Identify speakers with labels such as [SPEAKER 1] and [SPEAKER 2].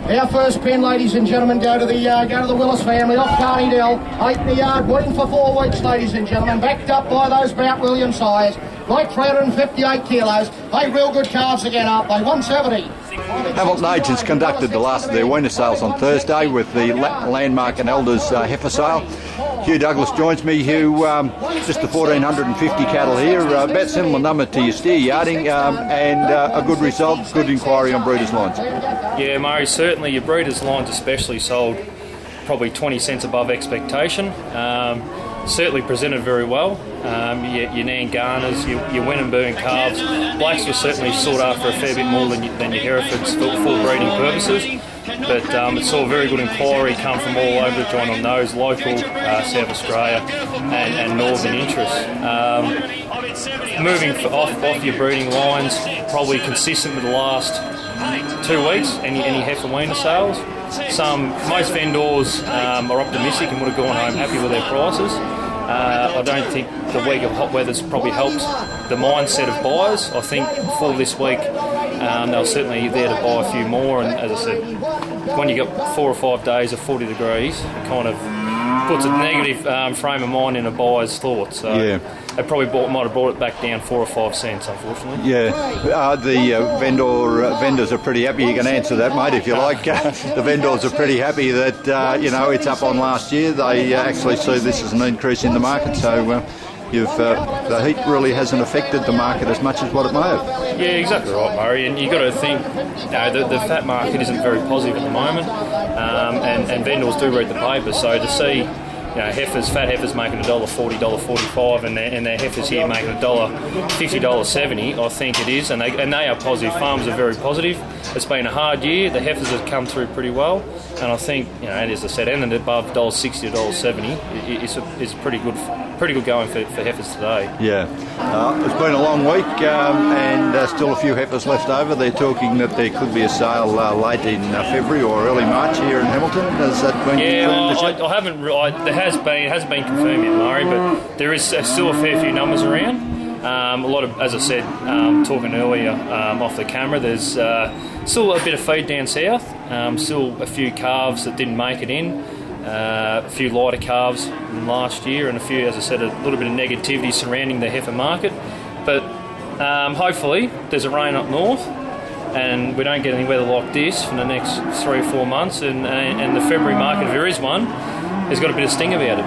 [SPEAKER 1] Our first pen, ladies and gentlemen, go to the Willis family off Carney Dell. 8 in the yard, waiting for 4 weeks, ladies and gentlemen. Backed up by those Mount William sires. Like 358 kilos. They real good calves again, aren't they? 170.
[SPEAKER 2] Hamilton Agents conducted the last of their weaner sales on Thursday with the landmark and Elders heifer sale. Hugh Douglas joins me. Hugh, just the 1,450 cattle here, about similar number to your steer yarding, and a good result, good inquiry on breeders' lines.
[SPEAKER 3] Yeah, Murray, certainly your breeders' lines especially sold probably 20 cents above expectation. Certainly presented very well. Your Nanganas, your Wenenburn calves. Blacks were certainly sought after a fair bit more than your Herefords for breeding purposes. But it saw very good inquiry come from all over the joint on those, local, South Australia and northern interests. Moving off your breeding lines, probably consistent with the last 2 weeks, any heifer weaner sales. Most vendors are optimistic and would have gone home happy with their prices. I don't think the week of hot weather's probably helped the mindset of buyers. I think for this week they're certainly there to buy a few more, and as I said, when you got 4 or 5 days of 40 degrees, it kind of puts a negative frame of mind in a buyer's thoughts. So yeah. They probably might have brought it back down 4 or 5 cents, unfortunately.
[SPEAKER 2] Yeah, the vendors are pretty happy. You can answer that, mate, if you like. The vendors are pretty happy that it's up on last year. They actually see this as an increase in the market. So the heat really hasn't affected the market as much as what it may have.
[SPEAKER 3] Yeah, exactly right, Murray. And you've got to think, the fat market isn't very positive at the moment, and vendors do read the paper. So to see fat heifers making $1.40, $1.45, and their heifers here making $1.50, $1.70, I think it is, and they are positive. Farmers are very positive. It's been a hard year. The heifers have come through pretty well, and I think, and as I said, anything above $1.60 to $1.70 is pretty good going for heifers today.
[SPEAKER 2] Yeah, it's been a long week, and still a few heifers left over. They're talking that there could be a sale late in February or early March here in Hamilton. Has that been confirmed?
[SPEAKER 3] I haven't. It hasn't been confirmed yet, Murray, but there is still a fair few numbers around. A lot of, as I said, talking earlier off the camera, there's still a bit of feed down south. Still a few calves that didn't make it in. A few lighter calves than last year, and a few, as I said, a little bit of negativity surrounding the heifer market. But hopefully there's a rain up north, and we don't get any weather like this for the next 3 or 4 months, and the February market, if there is one, has got a bit of sting about it.